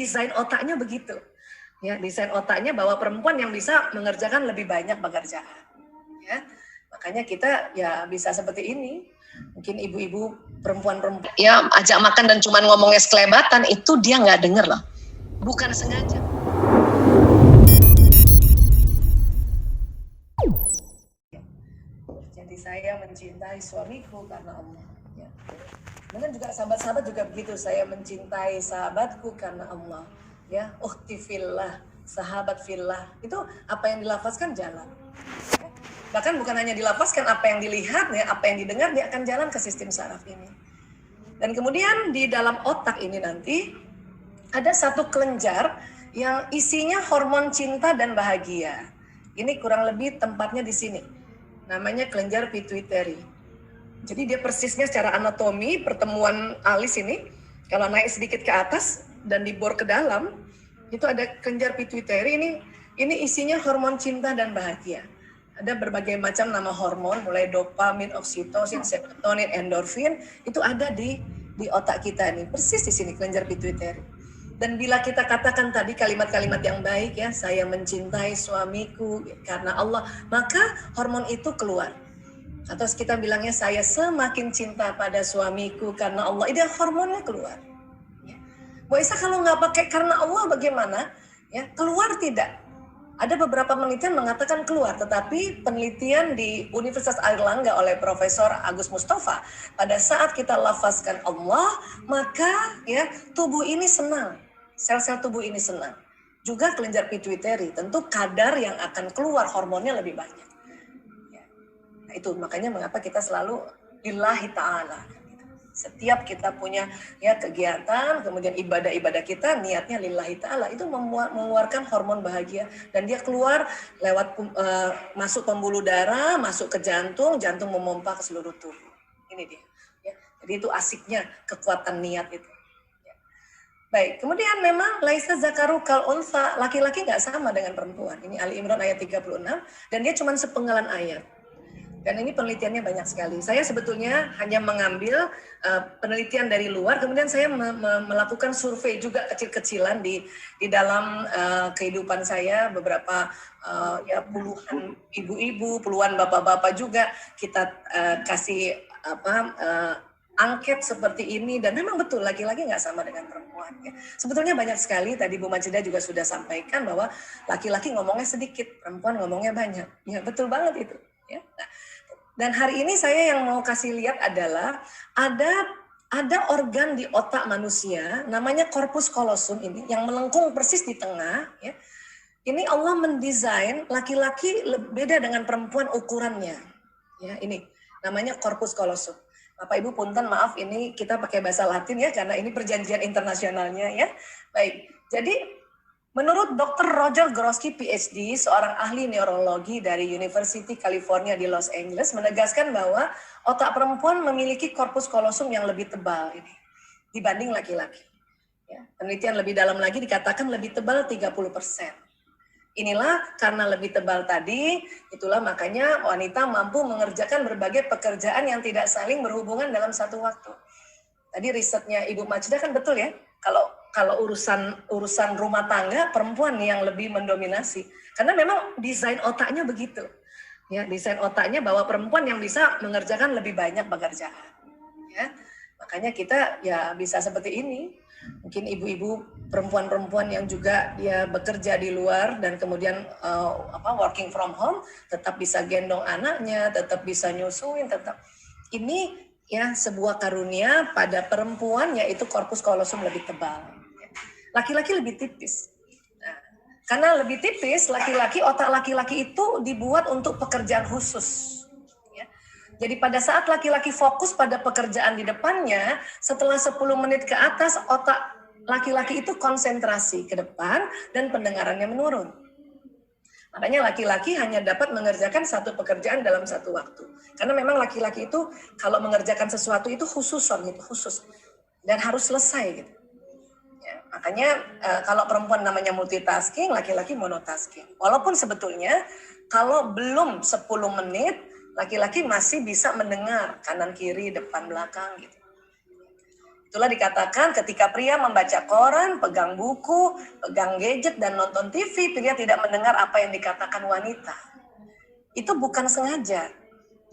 desain otaknya begitu. Ya, desain otaknya bahwa perempuan yang bisa mengerjakan lebih banyak pekerjaan. Ya, makanya kita ya bisa seperti ini. Mungkin ibu-ibu perempuan-perempuan ya ajak makan dan cuma ngomongnya sekelebatan, itu dia nggak denger loh, bukan sengaja. Jadi saya mencintai suamiku karena Allah. Ya. Mungkin juga sahabat-sahabat juga begitu, saya mencintai sahabatku karena Allah. Ya, ukhti fillah, sahabat fillah, itu apa yang dilafazkan jalan. Ya. Bahkan bukan hanya dilafazkan, apa yang dilihat, ya, apa yang didengar, dia akan jalan ke sistem saraf ini. Dan kemudian di dalam otak ini nanti ada satu kelenjar yang isinya hormon cinta dan bahagia. Ini kurang lebih tempatnya di sini. Namanya kelenjar pituitary. Jadi dia persisnya secara anatomi pertemuan alis ini, kalau naik sedikit ke atas dan dibor ke dalam, itu ada kelenjar pituitary ini isinya hormon cinta dan bahagia. Ada berbagai macam nama hormon, mulai dopamin, oksitosin, serotonin, endorfin, itu ada di otak kita nih, persis di sini kelenjar pituitary. Dan bila kita katakan tadi kalimat-kalimat yang baik ya, saya mencintai suamiku karena Allah, maka hormon itu keluar. Atau kita bilangnya saya semakin cinta pada suamiku karena Allah, itu hormonnya keluar. Ya. Bu Isa, kalau nggak pakai karena Allah bagaimana? Ya, keluar tidak? Ada beberapa penelitian mengatakan keluar, tetapi penelitian di Universitas Airlangga oleh Profesor Agus Mustafa, pada saat kita lafazkan Allah, maka ya tubuh ini senang, sel-sel tubuh ini senang. Juga kelenjar pituitary, tentu kadar yang akan keluar hormonnya lebih banyak. Ya. Nah itu makanya mengapa kita selalu lillahi ta'ala. Setiap kita punya ya kegiatan, kemudian ibadah-ibadah kita niatnya lillahi ta'ala, itu mengeluarkan hormon bahagia dan dia keluar lewat masuk pembuluh darah, masuk ke jantung, jantung memompa ke seluruh tubuh. Ini dia. Ya. Jadi itu asiknya kekuatan niat itu. Ya. Baik, kemudian memang laisa zakaru kal unsa, laki-laki nggak sama dengan perempuan. Ini Ali Imran ayat 36 dan dia cuma sepenggalan ayat. Dan ini penelitiannya banyak sekali. Saya sebetulnya hanya mengambil penelitian dari luar, kemudian saya melakukan survei juga kecil-kecilan di dalam kehidupan saya, beberapa ya puluhan ibu-ibu, puluhan bapak-bapak juga kita kasih angket seperti ini, dan memang betul laki-laki nggak sama dengan perempuan. Ya. Sebetulnya banyak sekali, tadi Bu Majidah juga sudah sampaikan bahwa laki-laki ngomongnya sedikit, perempuan ngomongnya banyak. Ya betul banget itu. Ya. Nah, dan hari ini saya yang mau kasih lihat adalah ada organ di otak manusia namanya corpus callosum ini yang melengkung persis di tengah. Ya. Ini Allah mendesain laki-laki beda dengan perempuan ukurannya. Ya, ini namanya corpus callosum. Bapak Ibu punten maaf ini kita pakai bahasa Latin ya karena ini perjanjian internasionalnya ya. Baik, jadi menurut Dr. Roger Grosky PhD, seorang ahli neurologi dari University California di Los Angeles, menegaskan bahwa otak perempuan memiliki korpus kolosum yang lebih tebal ini dibanding laki-laki. Ya, penelitian lebih dalam lagi dikatakan lebih tebal 30%. Inilah karena lebih tebal tadi, itulah makanya wanita mampu mengerjakan berbagai pekerjaan yang tidak saling berhubungan dalam satu waktu. Tadi risetnya Ibu Majidah kan betul ya, kalau urusan rumah tangga perempuan yang lebih mendominasi karena memang desain otaknya begitu ya, desain otaknya bahwa perempuan yang bisa mengerjakan lebih banyak pekerjaan ya, makanya kita ya bisa seperti ini. Mungkin ibu-ibu perempuan-perempuan yang juga dia bekerja di luar dan kemudian working from home tetap bisa gendong anaknya, tetap bisa nyusuin, tetap ini ya sebuah karunia pada perempuan, yaitu korpus kolosum lebih tebal. Laki-laki lebih tipis. Nah, karena lebih tipis, otak laki-laki itu dibuat untuk pekerjaan khusus. Ya. Jadi pada saat laki-laki fokus pada pekerjaan di depannya, setelah 10 menit ke atas, otak laki-laki itu konsentrasi ke depan dan pendengarannya menurun. Makanya laki-laki hanya dapat mengerjakan satu pekerjaan dalam satu waktu. Karena memang laki-laki itu kalau mengerjakan sesuatu itu khusus dan harus selesai gitu. Ya, makanya kalau perempuan namanya multitasking, laki-laki monotasking. Walaupun sebetulnya kalau belum 10 menit, laki-laki masih bisa mendengar kanan kiri, depan belakang gitu. Itulah dikatakan ketika pria membaca koran, pegang buku, pegang gadget, dan nonton TV, pria tidak mendengar apa yang dikatakan wanita. Itu bukan sengaja.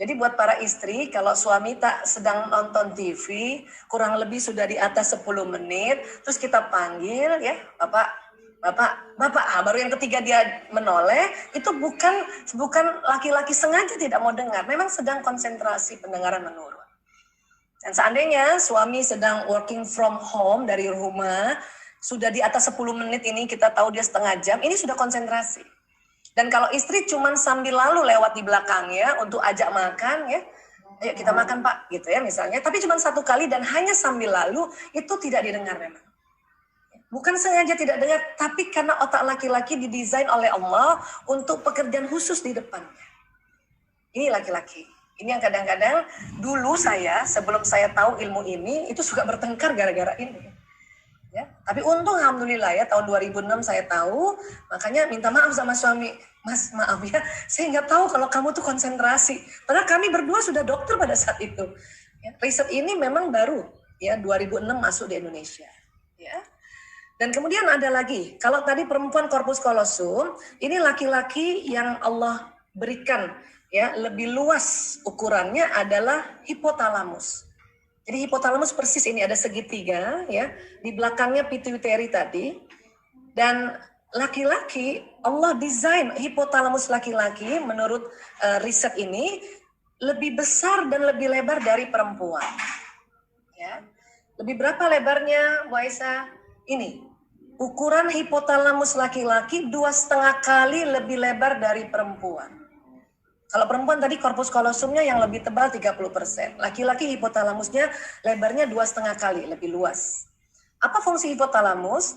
Jadi buat para istri, kalau suami tak sedang nonton TV, kurang lebih sudah di atas 10 menit, terus kita panggil, ya, Bapak, baru yang ketiga dia menoleh, itu bukan laki-laki sengaja tidak mau dengar, memang sedang konsentrasi pendengaran menurun. Dan seandainya suami sedang working from home dari rumah, sudah di atas 10 menit ini kita tahu dia setengah jam, ini sudah konsentrasi. Dan kalau istri cuman sambil lalu lewat di belakangnya untuk ajak makan, ya, ayo kita makan Pak, gitu ya misalnya, tapi cuma satu kali dan hanya sambil lalu, itu tidak didengar memang. Bukan sengaja tidak dengar, tapi karena otak laki-laki didesain oleh Allah untuk pekerjaan khusus di depannya. Ini laki-laki. Ini yang kadang-kadang dulu saya, sebelum saya tahu ilmu ini, itu suka bertengkar gara-gara ini. Ya, tapi untung alhamdulillah ya, tahun 2006 saya tahu, makanya minta maaf sama suami. Mas, maaf ya, saya nggak tahu kalau kamu tuh konsentrasi. Padahal kami berdua sudah dokter pada saat itu. Ya, riset ini memang baru, ya 2006 masuk di Indonesia. Ya. Dan kemudian ada lagi, kalau tadi perempuan corpus callosum, ini laki-laki yang Allah berikan ya lebih luas ukurannya adalah hipotalamus. Jadi hipotalamus persis ini ada segitiga ya, di belakangnya pituitary tadi. Dan laki-laki Allah desain hipotalamus laki-laki menurut riset ini lebih besar dan lebih lebar dari perempuan. Ya. Lebih berapa lebarnya, Bu Aisyah? Ini. Ukuran hipotalamus laki-laki 2,5 kali lebih lebar dari perempuan. Kalau perempuan tadi corpus callosumnya yang lebih tebal 30%. Laki-laki hipotalamusnya lebarnya 2,5 kali lebih luas. Apa fungsi hipotalamus?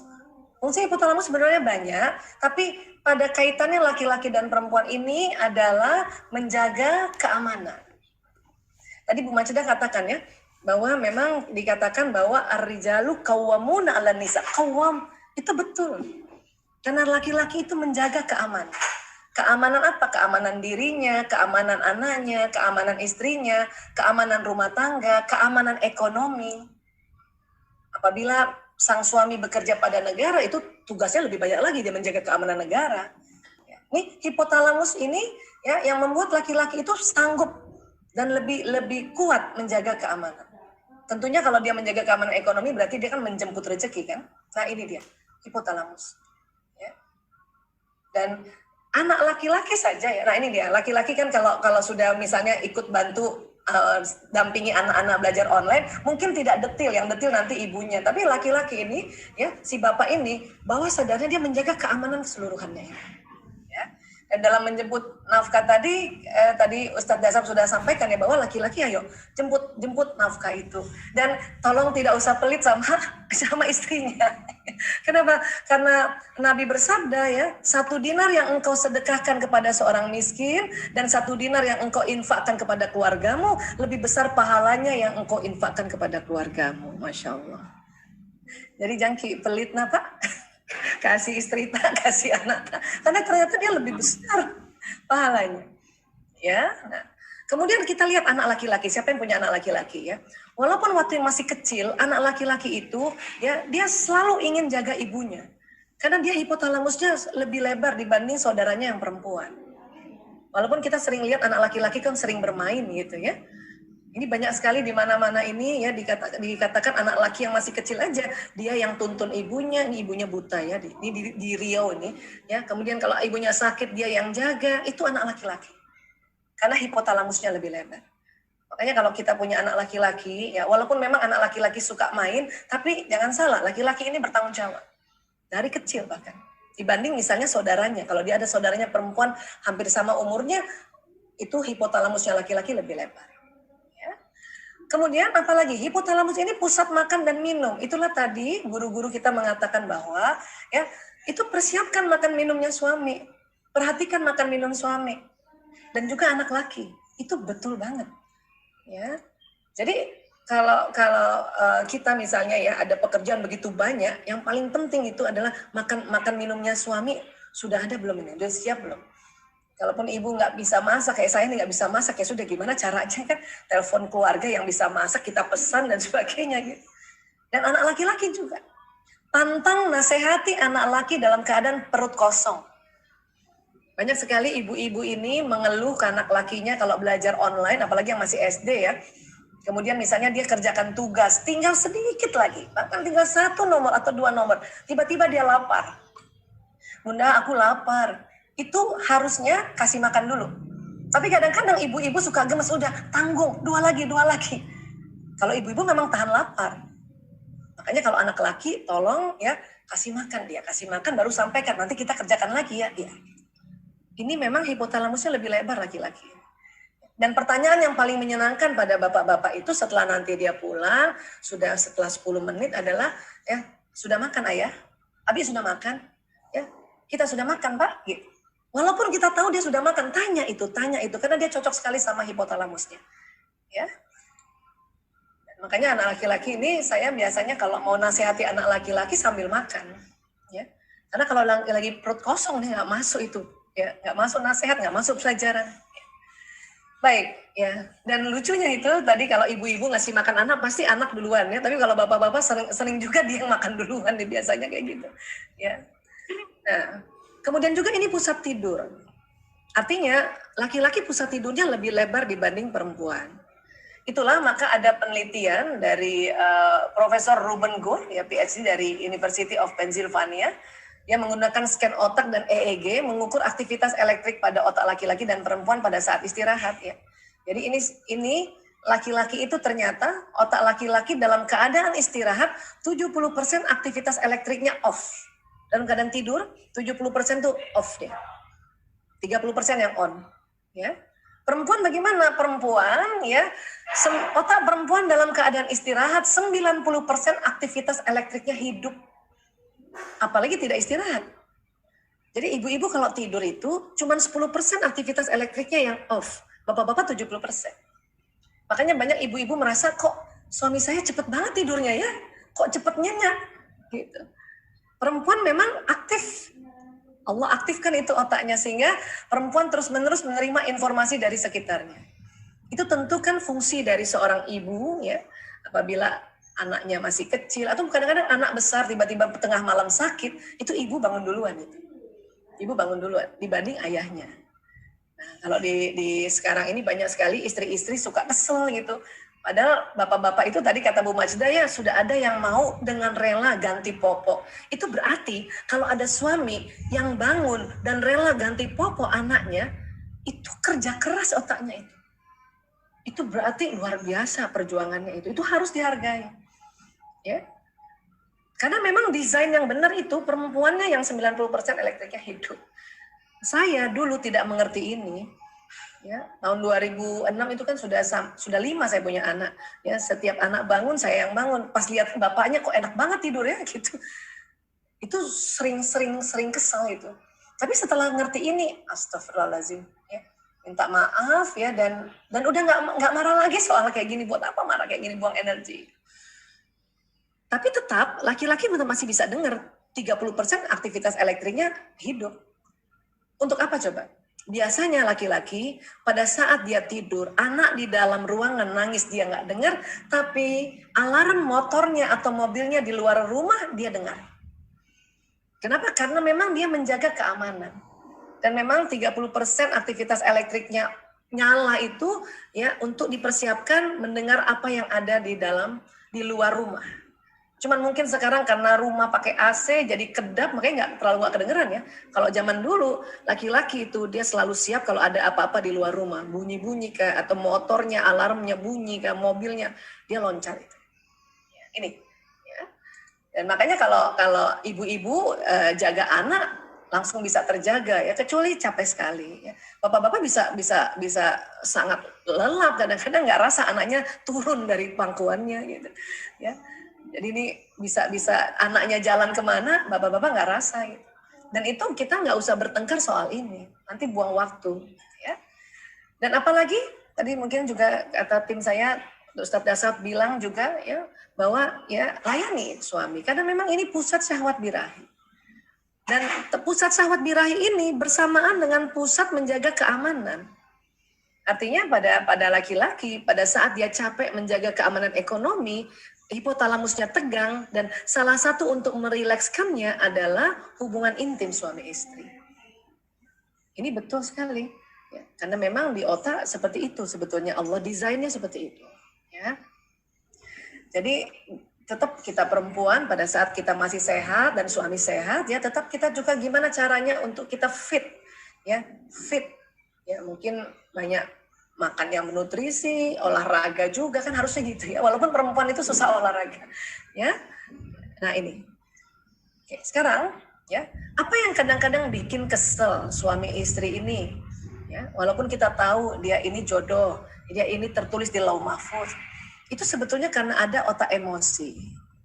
Fungsi hipotalamus sebenarnya banyak, tapi pada kaitannya laki-laki dan perempuan ini adalah menjaga keamanan. Tadi Bu Macedah katakan ya, bahwa memang dikatakan bahwa ar-rijalu qawwamuna 'alan nisa. Qawwam itu betul. Karena laki-laki itu menjaga keamanan. Keamanan apa? Keamanan dirinya, keamanan anaknya, keamanan istrinya, keamanan rumah tangga, keamanan ekonomi. Apabila sang suami bekerja pada negara, itu tugasnya lebih banyak lagi, dia menjaga keamanan negara. Ini hipotalamus ini ya yang membuat laki-laki itu sanggup dan lebih kuat menjaga keamanan. Tentunya kalau dia menjaga keamanan ekonomi berarti dia kan menjemput rezeki kan. Nah ini dia hipotalamus. Ya. Dan anak laki-laki saja ya. Nah ini dia, laki-laki kan kalau sudah misalnya ikut bantu dampingi anak-anak belajar online, mungkin tidak detail, yang detail nanti ibunya. Tapi laki-laki ini, ya si bapak ini, bawah sadarnya dia menjaga keamanan keseluruhannya. Ya. Dan dalam menjemput nafkah tadi Ustadz Dasar sudah sampaikan ya bahwa laki-laki ayo jemput nafkah itu. Dan tolong tidak usah pelit sama istrinya. Kenapa? Karena Nabi bersabda ya, 1 dinar yang engkau sedekahkan kepada seorang miskin dan 1 dinar yang engkau infakkan kepada keluargamu lebih besar pahalanya yang engkau infakkan kepada keluargamu. Masya Allah. Jadi jangan pelit Pak. Kasih istri tak, kasih anak tak. Karena ternyata dia lebih besar pahalanya. Ya. Nah, kemudian kita lihat anak laki-laki. Siapa yang punya anak laki-laki ya? Walaupun waktu masih kecil, anak laki-laki itu ya dia selalu ingin jaga ibunya. Karena dia hipotalamusnya lebih lebar dibanding saudaranya yang perempuan. Walaupun kita sering lihat anak laki-laki kan sering bermain gitu ya. Ini banyak sekali di mana-mana ini ya dikatakan anak laki yang masih kecil aja dia yang tuntun ibunya, ini ibunya buta ya di Riau ini ya. Kemudian kalau ibunya sakit dia yang jaga, itu anak laki-laki. Karena hipotalamusnya lebih lebar. Makanya kalau kita punya anak laki-laki ya walaupun memang anak laki-laki suka main, tapi jangan salah, laki-laki ini bertanggung jawab. Dari kecil bahkan. Dibanding misalnya saudaranya, kalau dia ada saudaranya perempuan hampir sama umurnya, itu hipotalamusnya laki-laki lebih lebar. Kemudian apalagi hipotalamus ini pusat makan dan minum. Itulah tadi guru-guru kita mengatakan bahwa ya itu persiapkan makan minumnya suami, perhatikan makan minum suami dan juga anak laki. Itu betul banget. Ya. Jadi kalau kita misalnya ya ada pekerjaan begitu banyak, yang paling penting itu adalah makan minumnya suami sudah ada belum ini? Sudah siap belum? Kalaupun ibu nggak bisa masak, kayak saya ini nggak bisa masak, ya sudah gimana caranya kan? Telepon keluarga yang bisa masak, kita pesan dan sebagainya gitu. Dan anak laki-laki juga. Pantang nasihati anak laki dalam keadaan perut kosong. Banyak sekali ibu-ibu ini mengeluh ke anak lakinya kalau belajar online, apalagi yang masih SD ya. Kemudian misalnya dia kerjakan tugas, tinggal sedikit lagi, bahkan tinggal 1 nomor atau 2 nomor. Tiba-tiba dia lapar. Bunda, aku lapar. Itu harusnya kasih makan dulu. Tapi kadang-kadang ibu-ibu suka gemes, udah tanggung, 2 lagi. Kalau ibu-ibu memang tahan lapar. Makanya kalau anak laki, tolong ya kasih makan baru sampaikan, nanti kita kerjakan lagi ya dia. Ini memang hipotalamusnya lebih lebar laki-laki. Dan pertanyaan yang paling menyenangkan pada bapak-bapak itu setelah nanti dia pulang, setelah 10 menit adalah, ya sudah makan ayah? Abi sudah makan? Ya, kita sudah makan Pak? Gitu. Walaupun kita tahu dia sudah makan, tanya itu, karena dia cocok sekali sama hipotalamusnya. Ya. Makanya anak laki-laki ini saya biasanya kalau mau nasihati anak laki-laki sambil makan. Ya. Karena kalau lagi perut kosong nih nggak masuk itu. Ya, nggak masuk nasihat, nggak masuk pelajaran. Baik, ya. Dan lucunya itu tadi kalau ibu-ibu ngasih makan anak pasti anak duluan ya. Tapi kalau bapak-bapak sering juga dia yang makan duluan nih biasanya kayak gitu. Ya. Nah, kemudian juga ini pusat tidur. Artinya laki-laki pusat tidurnya lebih lebar dibanding perempuan. Itulah maka ada penelitian dari Profesor Ruben Gore, ya PhD dari University of Pennsylvania. Dia menggunakan scan otak dan EEG mengukur aktivitas elektrik pada otak laki-laki dan perempuan pada saat istirahat ya. Jadi ini laki-laki itu ternyata otak laki-laki dalam keadaan istirahat 70% aktivitas elektriknya off. Dalam keadaan tidur 70% tuh off deh. 30% yang on ya. Perempuan bagaimana? Perempuan ya, otak perempuan dalam keadaan istirahat 90% aktivitas elektriknya hidup. Apalagi tidak istirahat. Jadi ibu-ibu kalau tidur itu cuma 10% aktivitas elektriknya yang off. Bapak-bapak 70%. Makanya banyak ibu-ibu merasa kok suami saya cepet banget tidurnya ya. Kok cepet nyenyak. Gitu. Perempuan memang aktif. Allah aktifkan itu otaknya sehingga perempuan terus-menerus menerima informasi dari sekitarnya. Itu tentu kan fungsi dari seorang ibu ya. Apabila anaknya masih kecil atau kadang-kadang anak besar tiba-tiba tengah malam sakit, itu ibu bangun duluan itu. Ibu bangun duluan dibanding ayahnya. Nah, kalau di sekarang ini banyak sekali istri-istri suka kesel gitu. Padahal bapak-bapak itu tadi kata Bu Majda ya sudah ada yang mau dengan rela ganti popok. Itu berarti kalau ada suami yang bangun dan rela ganti popok anaknya, itu kerja keras otaknya itu. Itu berarti luar biasa perjuangannya itu. Itu harus dihargai. Ya. Karena memang desain yang benar itu perempuannya yang 90% elektriknya hidup. Saya dulu tidak mengerti ini. Ya, tahun 2006 itu kan sudah 5 saya punya anak. Ya, setiap anak bangun saya yang bangun. Pas lihat bapaknya kok enak banget tidur ya gitu. Itu sering kesal itu. Tapi setelah ngerti ini, astagfirullahaladzim, ya, minta maaf ya dan udah nggak marah lagi soal kayak gini. Buat apa marah kayak gini, buang energi. Tapi tetap laki-laki masih bisa dengar 30% aktivitas elektriknya hidup. Untuk apa coba? Biasanya laki-laki pada saat dia tidur, anak di dalam ruangan nangis dia nggak dengar, tapi alarm motornya atau mobilnya di luar rumah dia dengar. Kenapa? Karena memang dia menjaga keamanan. Dan memang 30% aktivitas elektriknya nyala itu ya untuk dipersiapkan mendengar apa yang ada di luar rumah. Cuman mungkin sekarang karena rumah pakai AC jadi kedap makanya nggak kedengeran ya. Kalau zaman dulu laki-laki itu dia selalu siap kalau ada apa-apa di luar rumah, bunyi-bunyi kah atau motornya alarmnya bunyi kah, mobilnya dia loncat itu. Ini ya. Dan makanya kalau ibu-ibu jaga anak langsung bisa terjaga ya, kecuali capek sekali ya. Bapak-bapak bisa sangat lelap kadang-kadang nggak rasa anaknya turun dari pangkuannya gitu ya. Jadi ini bisa anaknya jalan kemana, bapak-bapak nggak rasa gitu. Dan itu kita nggak usah bertengkar soal ini, nanti buang waktu. Ya. Dan apalagi tadi mungkin juga kata tim saya, Ustadz Dasat bilang juga ya bahwa ya layani suami, karena memang ini pusat syahwat birahi. Dan pusat syahwat birahi ini bersamaan dengan pusat menjaga keamanan. Artinya pada laki-laki pada saat dia capek menjaga keamanan ekonomi, hipotalamusnya tegang, dan salah satu untuk merilekskannya adalah hubungan intim suami istri. Ini betul sekali, ya, karena memang di otak seperti itu sebetulnya, Allah desainnya seperti itu. Ya. Jadi tetap kita perempuan pada saat kita masih sehat dan suami sehat, ya tetap kita juga gimana caranya untuk kita fit, ya fit, ya mungkin banyak makan yang bernutrisi, olahraga juga kan harusnya gitu ya. Walaupun perempuan itu susah olahraga, ya. Nah ini, oke, sekarang ya apa yang kadang-kadang bikin kesel suami istri ini, ya walaupun kita tahu dia ini jodoh, dia ini tertulis di Lauh Mahfuz, itu sebetulnya karena ada otak emosi.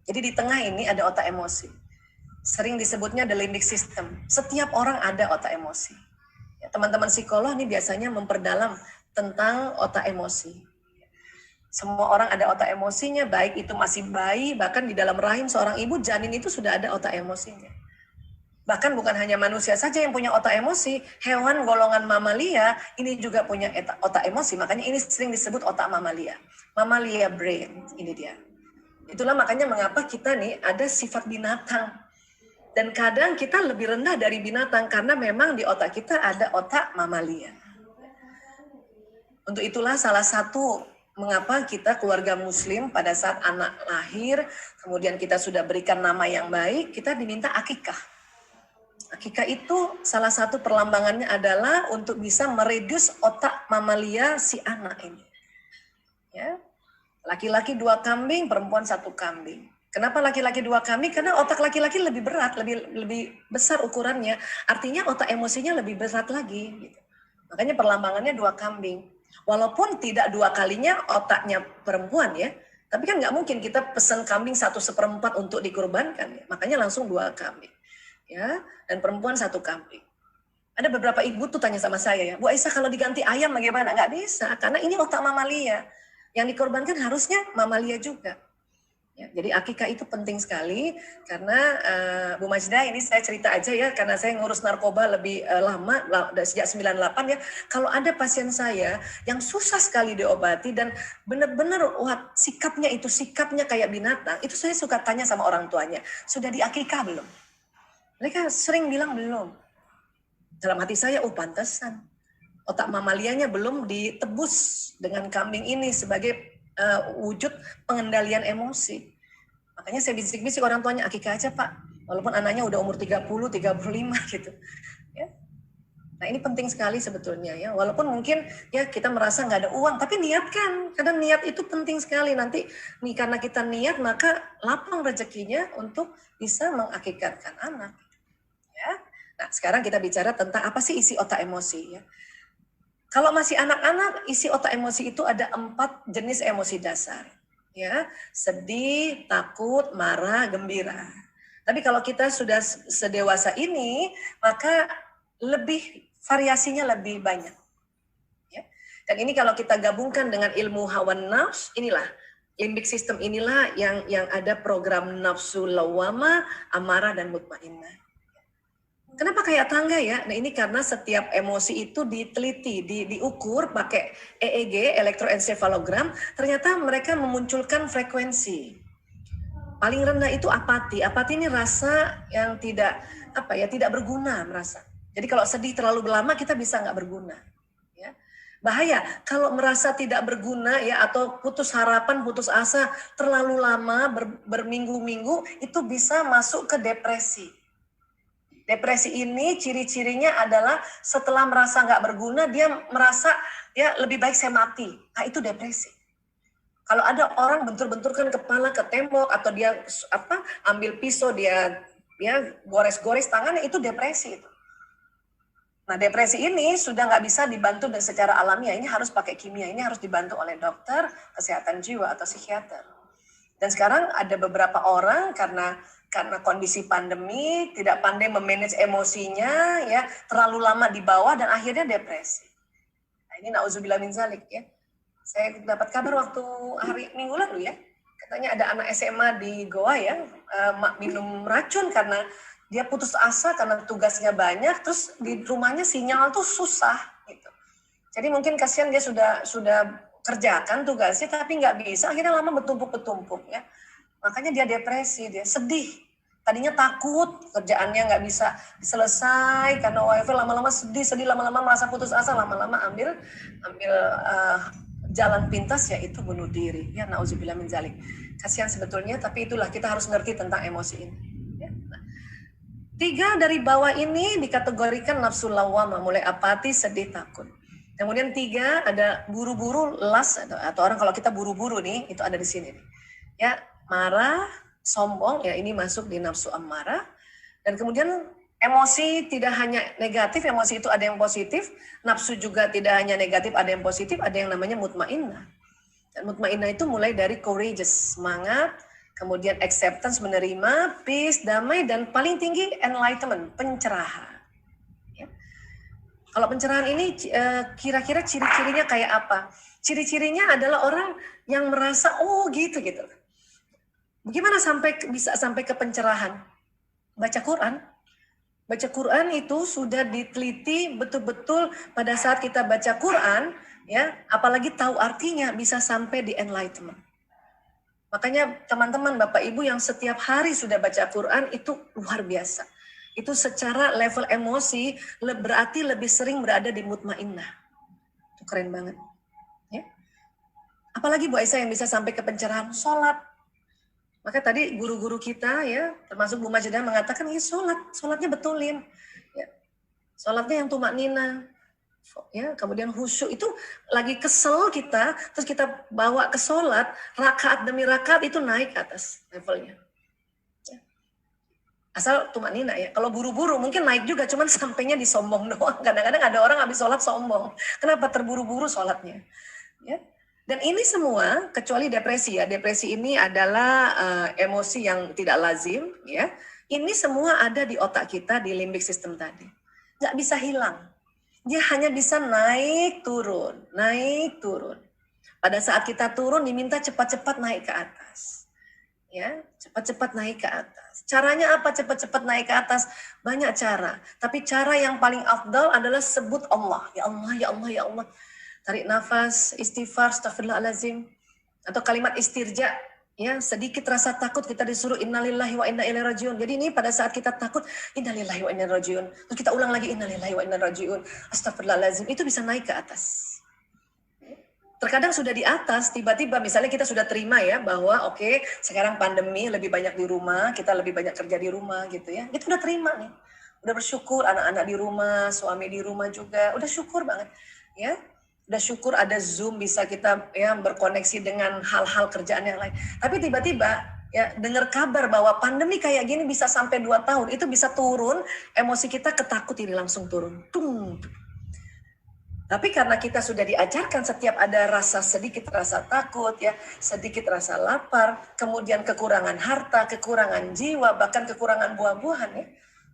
Jadi di tengah ini ada otak emosi. Sering disebutnya the limbic system. Setiap orang ada otak emosi. Ya, teman-teman psikolog ini biasanya memperdalam tentang otak emosi. Semua orang ada otak emosinya, baik itu masih bayi, bahkan di dalam rahim seorang ibu, janin itu sudah ada otak emosinya. Bahkan bukan hanya manusia saja yang punya otak emosi, hewan golongan mamalia ini juga punya otak emosi. Makanya ini sering disebut otak mamalia. Mamalia brain, ini dia. Itulah makanya mengapa kita nih ada sifat binatang. Dan kadang kita lebih rendah dari binatang karena memang di otak kita ada otak mamalia. Untuk itulah salah satu mengapa kita keluarga muslim pada saat anak lahir, kemudian kita sudah berikan nama yang baik, kita diminta akikah. Akikah itu salah satu perlambangannya adalah untuk bisa meredus otak mamalia si anak ini. Ya. Laki-laki 2 kambing, perempuan 1 kambing. Kenapa laki-laki 2 kambing? Karena otak laki-laki lebih berat, lebih besar ukurannya. Artinya otak emosinya lebih berat lagi. Gitu. Makanya perlambangannya 2 kambing. Walaupun tidak 2 kalinya otaknya perempuan ya, tapi kan nggak mungkin kita pesan kambing 1/4 untuk dikurbankan. Ya. Makanya langsung 2 kambing. Ya, dan perempuan 1 kambing. Ada beberapa ibu tuh tanya sama saya ya, Bu Aisyah kalau diganti ayam bagaimana? Nggak bisa, karena ini otak mamalia. Yang dikorbankan harusnya mamalia juga. Ya, jadi akikah itu penting sekali karena Bu Majda ini saya cerita aja ya, karena saya ngurus narkoba lebih lama sejak 98 ya. Kalau ada pasien saya yang susah sekali diobati dan benar-benar sikapnya kayak binatang, itu saya suka tanya sama orang tuanya, sudah diakikah belum? Mereka sering bilang belum. Dalam hati saya, pantesan. Otak mamalianya belum ditebus dengan kambing ini sebagai wujud pengendalian emosi. Makanya saya bisik-bisik orang tuanya, akikah aja Pak. Walaupun anaknya udah umur 30, 35 gitu. Ya. Nah ini penting sekali sebetulnya ya. Walaupun mungkin ya kita merasa nggak ada uang, tapi niatkan. Karena niat itu penting sekali. Nanti nih karena kita niat maka lapang rezekinya untuk bisa mengakikatkan anak. Ya. Nah, sekarang kita bicara tentang apa sih isi otak emosi ya. Kalau masih anak-anak, isi otak emosi itu ada 4 jenis emosi dasar. Ya, sedih, takut, marah, gembira. Tapi kalau kita sudah sedewasa ini, maka variasinya lebih banyak. Ya. Dan ini kalau kita gabungkan dengan ilmu hawa nafs, inilah limbic system inilah yang ada program nafsu lawama, amarah dan mutmainnah. Kenapa kayak tangga ya? Nah ini karena setiap emosi itu diteliti, diukur pakai EEG, elektroencephalogram, ternyata mereka memunculkan frekuensi. Paling rendah itu apati. Apati ini rasa yang tidak berguna merasa. Jadi kalau sedih terlalu lama kita bisa nggak berguna. Ya. Bahaya kalau merasa tidak berguna ya atau putus harapan, putus asa terlalu lama berminggu-minggu itu bisa masuk ke depresi. Depresi ini ciri-cirinya adalah setelah merasa nggak berguna, dia merasa ya lebih baik saya mati. Nah itu depresi. Kalau ada orang bentur-benturkan kepala ke tembok atau dia ambil pisau dia gores-gores tangannya, itu depresi itu. Nah depresi ini sudah nggak bisa dibantu secara alamiah, ini harus pakai kimia, ini harus dibantu oleh dokter kesehatan jiwa atau psikiater. Dan sekarang ada beberapa orang karena kondisi pandemi, tidak pandai memanage emosinya, ya terlalu lama di bawah dan akhirnya depresi. Nah, ini nauzubillah min zalik ya. Saya dapat kabar waktu hari Minggu lalu ya, katanya ada anak SMA di Goa ya, minum racun karena dia putus asa karena tugasnya banyak, terus di rumahnya sinyal tuh susah gitu. Jadi mungkin kasihan dia sudah kerjakan tugasnya tapi nggak bisa, akhirnya lama bertumpuk-bertumpuk ya. Makanya dia depresi, dia sedih. Tadinya takut kerjaannya nggak bisa selesai karena WiFi, lama-lama sedih, lama-lama merasa putus asa, lama-lama ambil jalan pintas, yaitu bunuh diri. Ya, nauzubillah min dzalik. Kasihan sebetulnya, tapi itulah kita harus ngerti tentang emosi ini. Ya. Nah, 3 dari bawah ini dikategorikan nafsu lawwamah, mulai apati, sedih, takut. Kemudian 3 ada buru-buru, las, atau orang kalau kita buru-buru nih, itu ada di sini nih. Ya, marah, sombong, ya ini masuk di nafsu ammarah. Dan kemudian emosi tidak hanya negatif, emosi itu ada yang positif, nafsu juga tidak hanya negatif, ada yang positif, ada yang namanya mutmainnah. Dan mutmainnah itu mulai dari courageous, semangat, kemudian acceptance, menerima, peace, damai, dan paling tinggi enlightenment, pencerahan. Ya. Kalau pencerahan ini kira-kira ciri-cirinya kayak apa? Ciri-cirinya adalah orang yang merasa, oh gitu. Bagaimana bisa sampai ke pencerahan? Baca Quran. Baca Quran itu sudah diteliti betul-betul pada saat kita baca Quran, ya, apalagi tahu artinya bisa sampai di enlightenment. Makanya teman-teman, Bapak Ibu yang setiap hari sudah baca Quran itu luar biasa. Itu secara level emosi berarti lebih sering berada di mutmainnah. Itu keren banget. Ya. Apalagi Bu Aisyah yang bisa sampai ke pencerahan, sholat. Maka tadi guru-guru kita ya, termasuk Bu Majedah mengatakan, ya sholatnya betulin. Ya. Sholatnya yang tumaknina. Ya, kemudian khusyuk itu lagi kesel kita, terus kita bawa ke sholat, rakaat demi rakaat itu naik ke atas levelnya. Ya. Asal tumaknina ya. Kalau buru-buru mungkin naik juga, cuman sampainya disombong doang. Kadang-kadang ada orang habis sholat sombong. Kenapa terburu-buru sholatnya? Ya. Dan ini semua kecuali depresi ya. Depresi ini adalah emosi yang tidak lazim ya. Ini semua ada di otak kita, di limbic system tadi. Nggak bisa hilang. Dia hanya bisa naik turun. Pada saat kita turun diminta cepat-cepat naik ke atas. Ya, cepat-cepat naik ke atas. Caranya apa cepat-cepat naik ke atas? Banyak cara. Tapi cara yang paling afdal adalah sebut Allah. Ya Allah, ya Allah, ya Allah. Tarik nafas, istighfar, astagfirullahaladzim, atau kalimat istirja, ya sedikit rasa takut kita disuruh innalillahi wa inna ilaihi rajiun. Jadi ini pada saat kita takut innalillahi wa inna ilaihi rajiun, terus kita ulang lagi innalillahi wa inna ilaihi rajiun, astagfirullahaladzim, itu bisa naik ke atas. Terkadang sudah di atas, tiba-tiba misalnya kita sudah terima ya bahwa oke, sekarang pandemi lebih banyak di rumah, kita lebih banyak kerja di rumah gitu ya. Kita udah terima nih, udah bersyukur anak-anak di rumah, suami di rumah juga, udah syukur banget ya. Udah syukur ada Zoom bisa kita ya berkoneksi dengan hal-hal kerjaan yang lain. Tapi tiba-tiba ya dengar kabar bahwa pandemi kayak gini bisa sampai 2 tahun, itu bisa turun, emosi kita ketakut ini langsung turun. Tung. Tapi karena kita sudah diajarkan setiap ada rasa sedikit rasa takut ya, sedikit rasa lapar, kemudian kekurangan harta, kekurangan jiwa, bahkan kekurangan buah-buahan ya.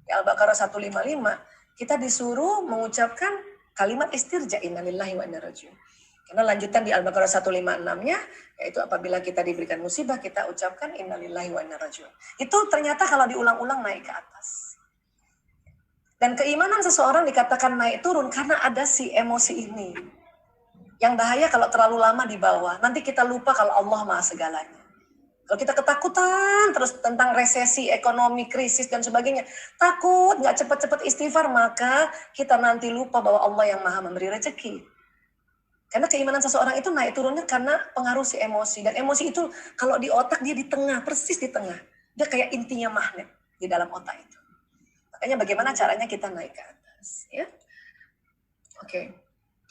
Di Al-Baqarah 155, kita disuruh mengucapkan kalimat istirja innalillahi wa inna rajiun. Karena lanjutan di Al-Baqarah 156-nya, yaitu apabila kita diberikan musibah, kita ucapkan innalillahi wa inna rajiun. Itu ternyata kalau diulang-ulang naik ke atas. Dan keimanan seseorang dikatakan naik turun karena ada si emosi ini. Yang bahaya kalau terlalu lama di bawah, nanti kita lupa kalau Allah Maha segalanya. Kalau kita ketakutan terus tentang resesi, ekonomi, krisis, dan sebagainya, takut, nggak cepat-cepat istighfar, maka kita nanti lupa bahwa Allah yang Maha memberi rezeki. Karena keimanan seseorang itu naik turunnya karena pengaruh si emosi. Dan emosi itu kalau di otak dia di tengah, persis di tengah. Dia kayak intinya magnet di dalam otak itu. Makanya bagaimana caranya kita naik ke atas. Ya? Oke.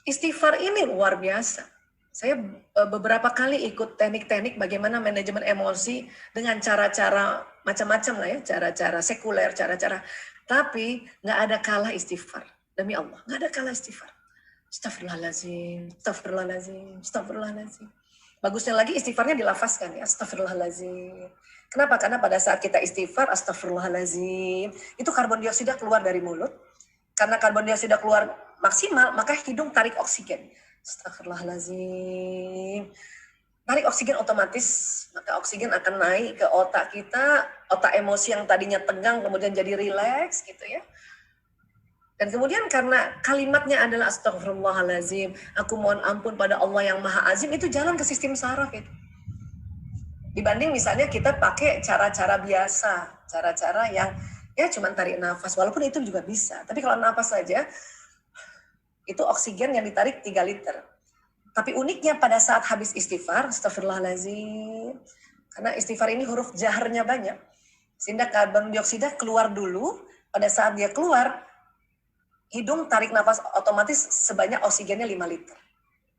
Istighfar ini luar biasa. Saya beberapa kali ikut teknik-teknik bagaimana manajemen emosi dengan cara-cara macam-macam lah ya, cara-cara sekuler, cara-cara. Tapi nggak ada kalah istighfar. Demi Allah, nggak ada kalah istighfar. Astagfirullahaladzim, astagfirullahaladzim, astagfirullahaladzim. Bagusnya lagi istighfarnya dilafazkan ya, astagfirullahaladzim. Kenapa? Karena pada saat kita istighfar, astagfirullahaladzim, itu karbon dioksida keluar dari mulut. Karena karbon dioksida keluar maksimal, maka hidung tarik oksigen. Astagfirullahaladzim. Tarik oksigen otomatis, maka oksigen akan naik ke otak kita, otak emosi yang tadinya tegang kemudian jadi rileks gitu ya. Dan kemudian karena kalimatnya adalah astagfirullahaladzim, aku mohon ampun pada Allah yang Maha Azim, itu jalan ke sistem saraf itu. Dibanding misalnya kita pakai cara-cara biasa, cara-cara yang ya cuman tarik nafas, walaupun itu juga bisa. Tapi kalau nafas saja, itu oksigen yang ditarik 3 liter. Tapi uniknya pada saat habis istighfar, astagfirullahaladzim, karena istighfar ini huruf jaharnya banyak, sehingga karbon dioksida keluar dulu. Pada saat dia keluar, hidung tarik nafas otomatis sebanyak oksigennya 5 liter.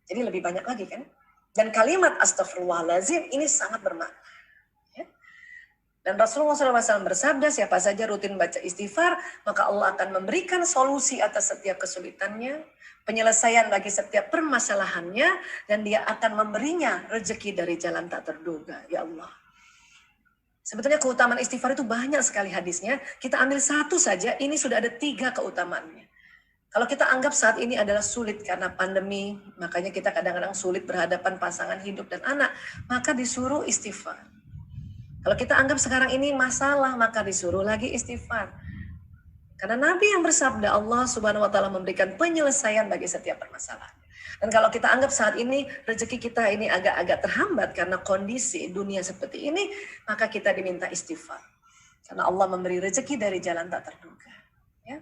Jadi lebih banyak lagi kan. Dan kalimat astagfirullahaladzim ini sangat bermakna. Ya. Dan Rasulullah SAW bersabda, siapa saja rutin baca istighfar, maka Allah akan memberikan solusi atas setiap kesulitannya, penyelesaian bagi setiap permasalahannya, dan dia akan memberinya rezeki dari jalan tak terduga. Ya Allah. Sebetulnya keutamaan istighfar itu banyak sekali hadisnya. Kita ambil satu saja, ini sudah ada 3 keutamaannya. Kalau kita anggap saat ini adalah sulit karena pandemi, makanya kita kadang-kadang sulit berhadapan pasangan hidup dan anak, maka disuruh istighfar. Kalau kita anggap sekarang ini masalah, maka disuruh lagi istighfar. Karena Nabi yang bersabda, Allah Subhanahu wa Ta'ala memberikan penyelesaian bagi setiap permasalahan. Dan kalau kita anggap saat ini rezeki kita ini agak-agak terhambat karena kondisi dunia seperti ini, maka kita diminta istighfar. Karena Allah memberi rezeki dari jalan tak terduga. Ya.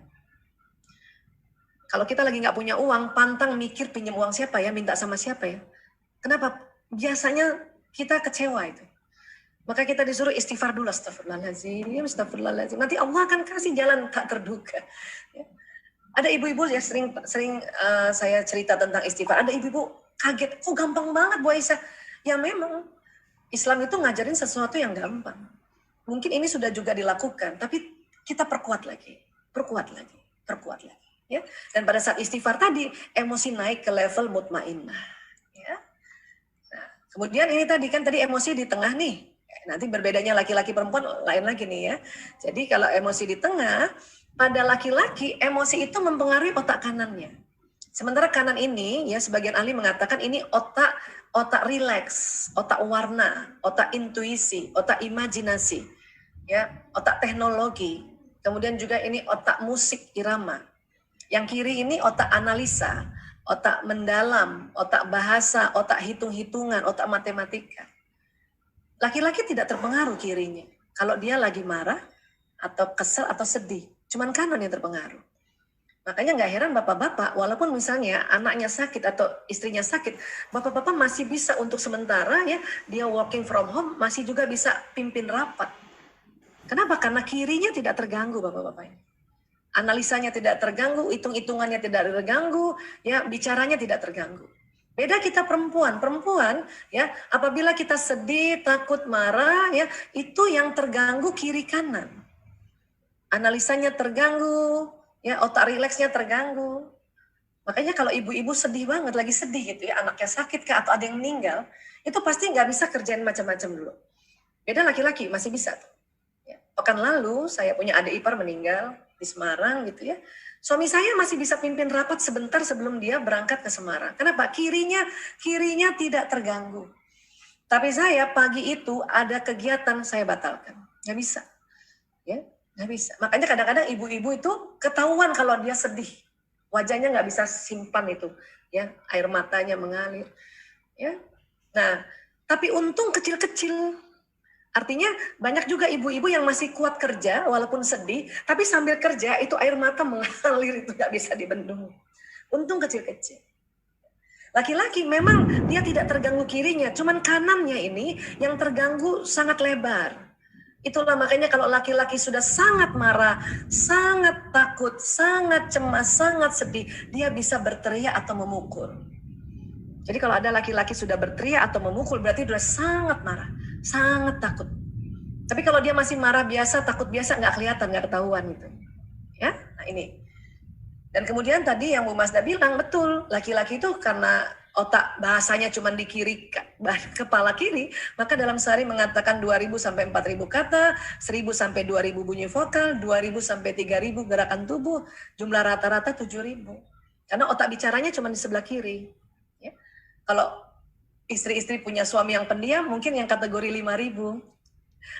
Kalau kita lagi nggak punya uang, pantang mikir pinjam uang siapa ya, minta sama siapa ya. Kenapa? Biasanya kita kecewa itu. Maka kita disuruh istighfar dulu, astagfirullahaladzim, astagfirullahaladzim. Nanti Allah akan kasih jalan tak terduga. Ya. Ada ibu-ibu ya sering saya cerita tentang istighfar. Ada ibu-ibu kaget, kok gampang banget Bu Aisyah. Ya memang Islam itu ngajarin sesuatu yang gampang. Mungkin ini sudah juga dilakukan, tapi kita perkuat lagi, perkuat lagi, perkuat lagi. Ya. Dan pada saat istighfar tadi, emosi naik ke level mutmainnah. Ya. Nah, kemudian ini tadi kan tadi emosi di tengah nih. Nanti berbedanya laki-laki perempuan lain lagi nih ya. Jadi kalau emosi di tengah, pada laki-laki emosi itu mempengaruhi otak kanannya. Sementara kanan ini ya sebagian ahli mengatakan ini otak rileks, otak warna, otak intuisi, otak imajinasi, ya, otak teknologi. Kemudian juga ini otak musik irama. Yang kiri ini otak analisa, otak mendalam, otak bahasa, otak hitung-hitungan, otak matematika. Laki-laki tidak terpengaruh kirinya. Kalau dia lagi marah, atau kesel, atau sedih. Cuman kanan yang terpengaruh. Makanya nggak heran bapak-bapak, walaupun misalnya anaknya sakit atau istrinya sakit, bapak-bapak masih bisa untuk sementara ya, dia working from home, masih juga bisa pimpin rapat. Kenapa? Karena kirinya tidak terganggu bapak-bapak ini. Analisanya tidak terganggu, hitung-hitungannya tidak terganggu, ya bicaranya tidak terganggu. Beda kita perempuan ya apabila kita sedih, takut, marah ya itu yang terganggu kiri kanan. Analisanya terganggu, ya otak rileksnya terganggu. Makanya kalau ibu-ibu sedih banget, lagi sedih gitu ya, anaknya sakit kah atau ada yang meninggal, itu pasti nggak bisa kerjain macam-macam dulu. Beda laki-laki masih bisa tuh. Ya. Pekan lalu saya punya adik ipar meninggal di Semarang gitu ya. Suami saya masih bisa pimpin rapat sebentar sebelum dia berangkat ke Semarang. Kenapa? Kirinya tidak terganggu. Tapi saya pagi itu ada kegiatan saya batalkan. Nggak bisa. Ya, nggak bisa. Makanya kadang-kadang ibu-ibu itu ketahuan kalau dia sedih. Wajahnya nggak bisa simpan itu. Ya, air matanya mengalir. Ya. Nah, tapi untung kecil-kecil. Artinya banyak juga ibu-ibu yang masih kuat kerja walaupun sedih, tapi sambil kerja itu air mata mengalir itu nggak bisa dibendung. Untung kecil-kecil. Laki-laki memang dia tidak terganggu kirinya, cuman kanannya ini yang terganggu sangat lebar. Itulah makanya kalau laki-laki sudah sangat marah, sangat takut, sangat cemas, sangat sedih, dia bisa berteriak atau memukul. Jadi kalau ada laki-laki sudah berteriak atau memukul berarti sudah sangat marah, sangat takut. Tapi kalau dia masih marah biasa, takut biasa, nggak kelihatan, nggak ketahuan gitu. Ya, nah ini. Dan kemudian tadi yang Bu Masda bilang betul, laki-laki itu karena otak bahasanya cuma di kiri, kepala kiri, maka dalam sehari mengatakan 2.000 sampai 4.000 kata, 1.000 sampai 2.000 bunyi vokal, 2.000 sampai 3.000 gerakan tubuh, jumlah rata-rata 7.000. Karena otak bicaranya cuma di sebelah kiri. Kalau istri-istri punya suami yang pendiam, mungkin yang kategori 5.000.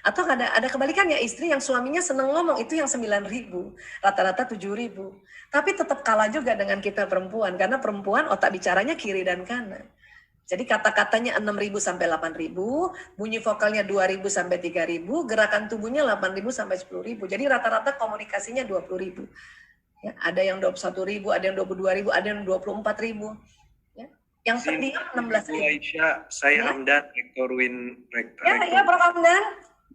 Atau ada kebalikannya, istri yang suaminya seneng ngomong, itu yang 9.000. Rata-rata 7.000. Tapi tetap kalah juga dengan kita perempuan, karena perempuan otak bicaranya kiri dan kanan. Jadi kata-katanya 6.000 sampai 8.000, bunyi vokalnya 2.000 sampai 3.000, gerakan tubuhnya 8.000 sampai 10.000. Jadi rata-rata komunikasinya 20.000. Ya, ada yang 21.000, ada yang 22.000, ada yang 24.000. Ya. Yang terdiam 16.000. Aisyah, saya ya? Hamdan, Rektor Win. Ya, Prof. Hamdan.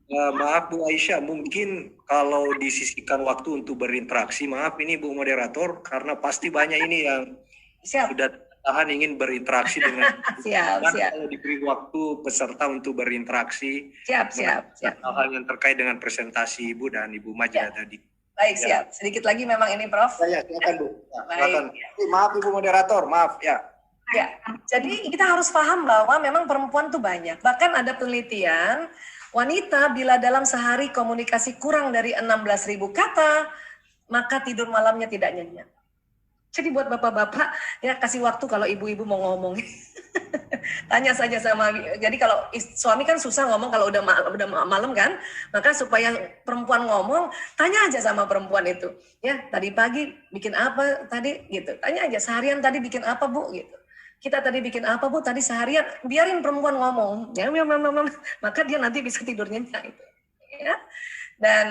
Maaf Bu Aisyah, mungkin kalau disisihkan waktu untuk berinteraksi, maaf ini Bu Moderator, karena pasti banyak ini yang sudah tahan ingin berinteraksi dengan siap. Kalau diberi waktu peserta untuk berinteraksi, siap. Hal-hal yang terkait dengan presentasi Ibu dan Ibu Majda tadi. Baik, siap. Sedikit lagi memang ini, Prof. Ya, silakan Bu. Silakan. Maaf Ibu Moderator, maaf ya. Ya, jadi kita harus paham bahwa memang perempuan tuh banyak. Bahkan ada penelitian, wanita bila dalam sehari komunikasi kurang dari 16.000 kata, maka tidur malamnya tidak nyenyak. Jadi buat bapak-bapak, ya kasih waktu kalau ibu-ibu mau ngomong. Tanya saja sama, jadi kalau suami kan susah ngomong kalau udah malam kan, maka supaya perempuan ngomong, tanya aja sama perempuan itu. Ya, tadi pagi bikin apa tadi gitu. Tanya aja, seharian tadi bikin apa Bu gitu. Kita tadi bikin apa Bu tadi seharian, biarin perempuan ngomong. Ya, maka dia nanti bisa tidur nyenyak itu. Ya. Dan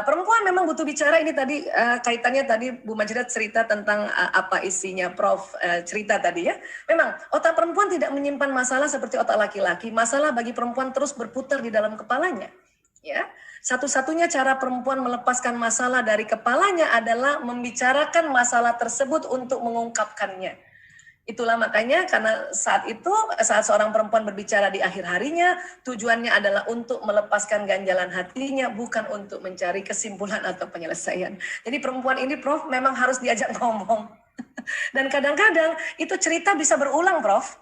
perempuan memang butuh bicara. Ini tadi kaitannya tadi Bu Majda cerita tentang apa isinya Prof cerita tadi ya. Memang otak perempuan tidak menyimpan masalah seperti otak laki-laki. Masalah bagi perempuan terus berputar di dalam kepalanya. Ya, satu-satunya cara perempuan melepaskan masalah dari kepalanya adalah membicarakan masalah tersebut untuk mengungkapkannya. Itulah makanya karena saat seorang perempuan berbicara di akhir harinya, tujuannya adalah untuk melepaskan ganjalan hatinya, bukan untuk mencari kesimpulan atau penyelesaian. Jadi perempuan ini, Prof, memang harus diajak ngomong. Dan kadang-kadang itu cerita bisa berulang, Prof.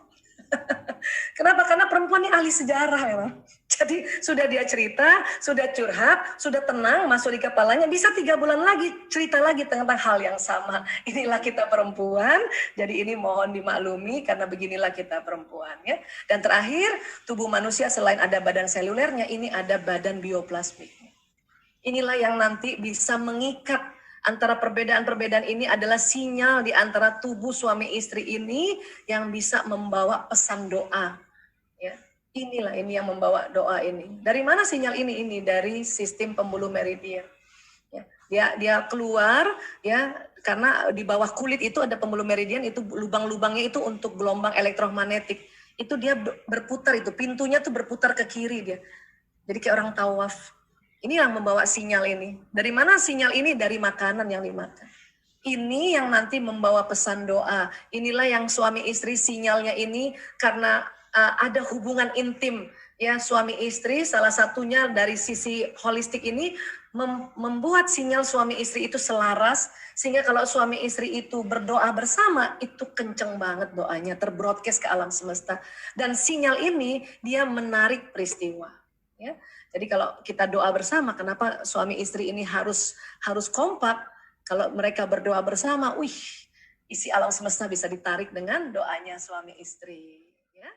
Kenapa? Karena perempuan ini ahli sejarah memang. Jadi sudah dia cerita, sudah curhat, sudah tenang, masuk di kepalanya, bisa 3 bulan lagi cerita lagi tentang hal yang sama. Inilah kita perempuan, jadi ini mohon dimaklumi karena beginilah kita perempuan ya. Dan terakhir, tubuh manusia selain ada badan selulernya, ini ada badan bioplasmiknya. Inilah yang nanti bisa mengikat antara perbedaan-perbedaan ini adalah sinyal di antara tubuh suami istri ini yang bisa membawa pesan doa. Ya, inilah ini yang membawa doa ini. Dari mana sinyal ini? Ini dari sistem pembuluh meridian. Ya, dia keluar ya karena di bawah kulit itu ada pembuluh meridian, itu lubang-lubangnya itu untuk gelombang elektromagnetik. Itu dia berputar, itu pintunya tuh berputar ke kiri dia. Jadi kayak orang tawaf. Ini yang membawa sinyal ini. Dari mana sinyal ini? Dari makanan yang dimakan. Ini yang nanti membawa pesan doa. Inilah yang suami istri sinyalnya ini karena ada hubungan intim. Ya, suami istri salah satunya dari sisi holistik ini membuat sinyal suami istri itu selaras. Sehingga kalau suami istri itu berdoa bersama, itu kenceng banget doanya. Terbroadcast ke alam semesta. Dan sinyal ini dia menarik peristiwa. Ya. Jadi kalau kita doa bersama, kenapa suami istri ini harus kompak? Kalau mereka berdoa bersama, isi alam semesta bisa ditarik dengan doanya suami istri. Ya.